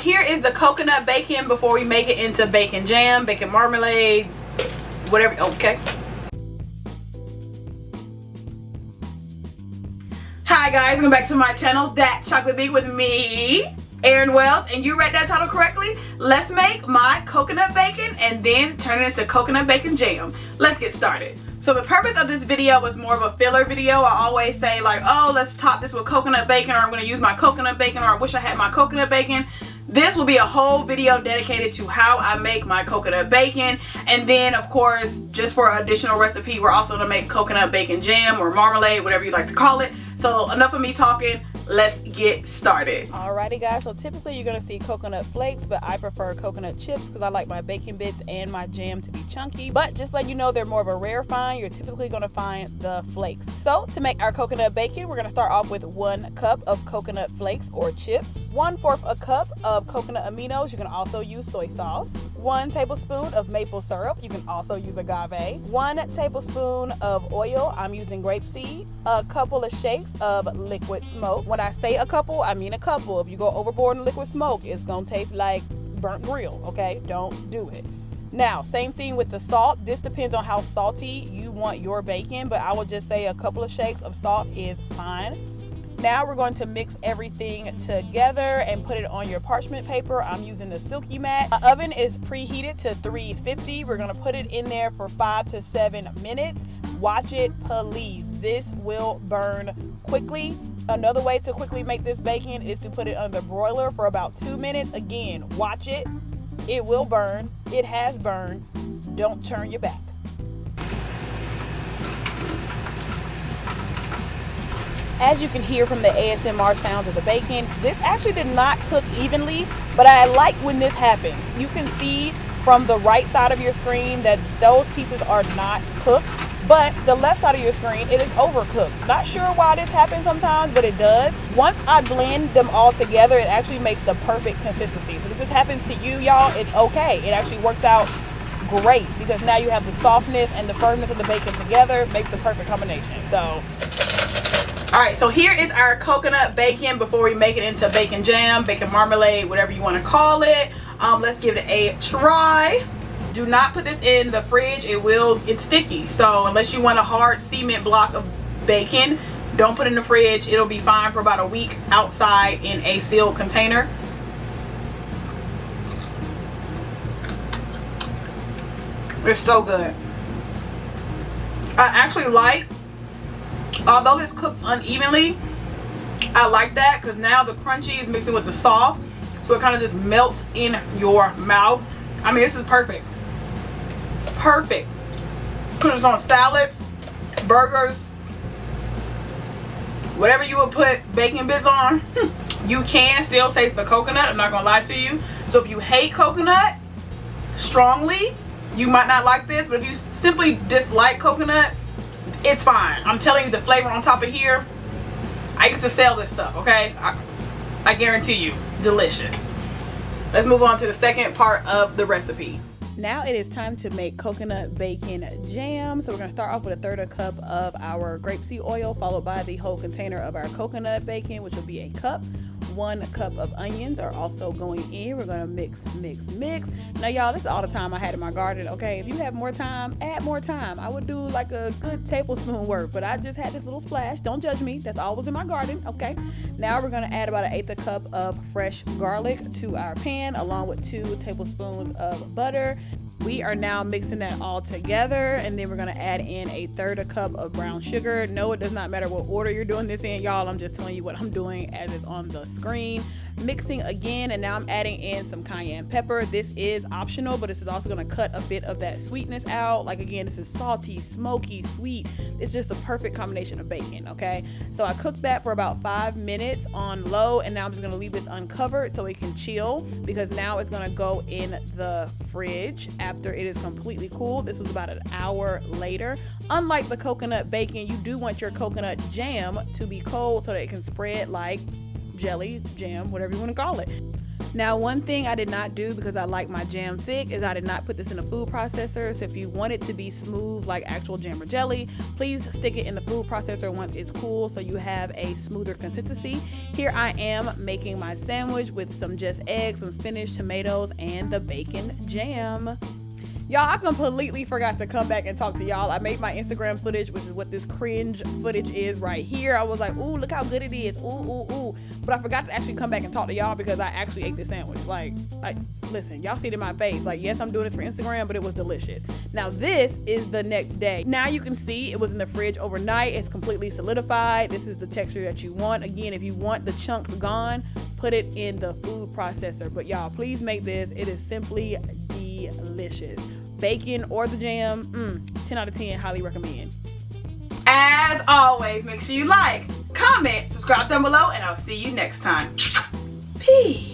here is the coconut bacon before we make it into bacon jam, bacon marmalade, whatever. Okay. Hi guys, welcome back to my channel, That Chocolate Bee, with me, Erin Wells, and you read that title correctly. Let's make my coconut bacon and then turn it into coconut bacon jam. Let's get started. So the purpose of this video was more of a filler video. I always say like, oh, let's top this with coconut bacon, or I'm going to use my coconut bacon, or I wish I had my coconut bacon. This will be a whole video dedicated to how I make my coconut bacon. And then of course, just for additional recipe, we're also going to make coconut bacon jam or marmalade, whatever you like to call it. So enough of me talking. Let's get started. Alrighty guys, so typically you're gonna see coconut flakes, but I prefer coconut chips because I like my bacon bits and my jam to be chunky. But just let you know, they're more of a rare find. You're typically gonna find the flakes. So to make our coconut bacon, we're gonna start off with 1 cup of coconut flakes or chips, 1/4 a cup of coconut aminos. You can also use soy sauce, 1 tablespoon of maple syrup. You can also use agave, 1 tablespoon of oil. I'm using grapeseed, a couple of shakes of liquid smoke. When I say a couple, I mean a couple. If you go overboard in liquid smoke, it's gonna taste like burnt grill, okay? Don't do it. Now, same thing with the salt. This depends on how salty you want your bacon, but I would just say a couple of shakes of salt is fine. Now we're going to mix everything together and put it on your parchment paper. I'm using the Silky Mat. My oven is preheated to 350. We're gonna put it in there for 5 to 7 minutes. Watch it, please. This will burn quickly. Another way to quickly make this bacon is to put it on the broiler for about 2 minutes. Again, watch it. It will burn. It has burned. Don't turn your back. As you can hear from the ASMR sounds of the bacon, this actually did not cook evenly, but I like when this happens. You can see from the right side of your screen that those pieces are not cooked, but the left side of your screen, it is overcooked. Not sure why this happens sometimes, but it does. Once I blend them all together, it actually makes the perfect consistency. So if this happens to you, y'all, it's okay. It actually works out great because now you have the softness and the firmness of the bacon together. Makes the perfect combination. So alright, so here is our coconut bacon before we make it into bacon jam, bacon marmalade, whatever you want to call it. Let's give it a try. Do not put this in the fridge. It's sticky. So unless you want a hard cement block of bacon, don't put it in the fridge. It'll be fine for about a week outside in a sealed container. It's so good. I actually like, although it's cooked unevenly, I like that because now the crunchy is mixing with the soft, so it kind of just melts in your mouth. I mean, this is perfect. It's perfect. Put this on salads, burgers, whatever you would put bacon bits on. You can still taste the coconut, I'm not gonna lie to you. So if you hate coconut strongly, you might not like this, but if you simply dislike coconut, it's fine. I'm telling you, the flavor on top of here, I used to sell this stuff, okay? I guarantee you, delicious. Let's move on to the second part of the recipe. Now it is time to make coconut bacon jam. So we're gonna start off with 1/3 cup of our grapeseed oil, followed by the whole container of our coconut bacon, which will be a cup. 1 cup of onions are also going in. We're gonna mix, mix, mix. Now y'all, this is all the time I had in my garden, okay? If you have more time, add more time. I would do like a good tablespoon worth, but I just had this little splash. Don't judge me, that's all was in my garden, okay? Now we're gonna add about 1/8 cup of fresh garlic to our pan, along with 2 tablespoons of butter. We are now mixing that all together, and then we're gonna add in 1/3 cup of brown sugar. No, it does not matter what order you're doing this in, y'all. I'm just telling you what I'm doing as it's on the screen. Mixing again, and now I'm adding in some cayenne pepper. This is optional, but this is also gonna cut a bit of that sweetness out. Like again, this is salty, smoky, sweet. It's just a perfect combination of bacon, okay? So I cooked that for about 5 minutes on low, and now I'm just gonna leave this uncovered so it can chill, because now it's gonna go in the fridge after it is completely cool. This was about an hour later. Unlike the coconut bacon, you do want your coconut jam to be cold so that it can spread like jelly, jam, whatever you want to call it. Now, one thing I did not do because I like my jam thick is I did not put this in a food processor. So if you want it to be smooth like actual jam or jelly, please stick it in the food processor once it's cool so you have a smoother consistency. Here I am making my sandwich with some just eggs, some spinach, tomatoes, and the bacon jam. Y'all, I completely forgot to come back and talk to y'all. I made my Instagram footage, which is what this cringe footage is right here. I was like, ooh, look how good it is. Ooh, ooh, ooh. But I forgot to actually come back and talk to y'all because I actually ate this sandwich. Like, listen, y'all see it in my face. Like, yes, I'm doing this for Instagram, but it was delicious. Now, this is the next day. Now you can see it was in the fridge overnight. It's completely solidified. This is the texture that you want. Again, if you want the chunks gone, put it in the food processor. But y'all, please make this. It is simply delicious. Bacon or the jam, 10 out of 10, highly recommend. As always, make sure you like, comment, subscribe down below, and I'll see you next time. Peace.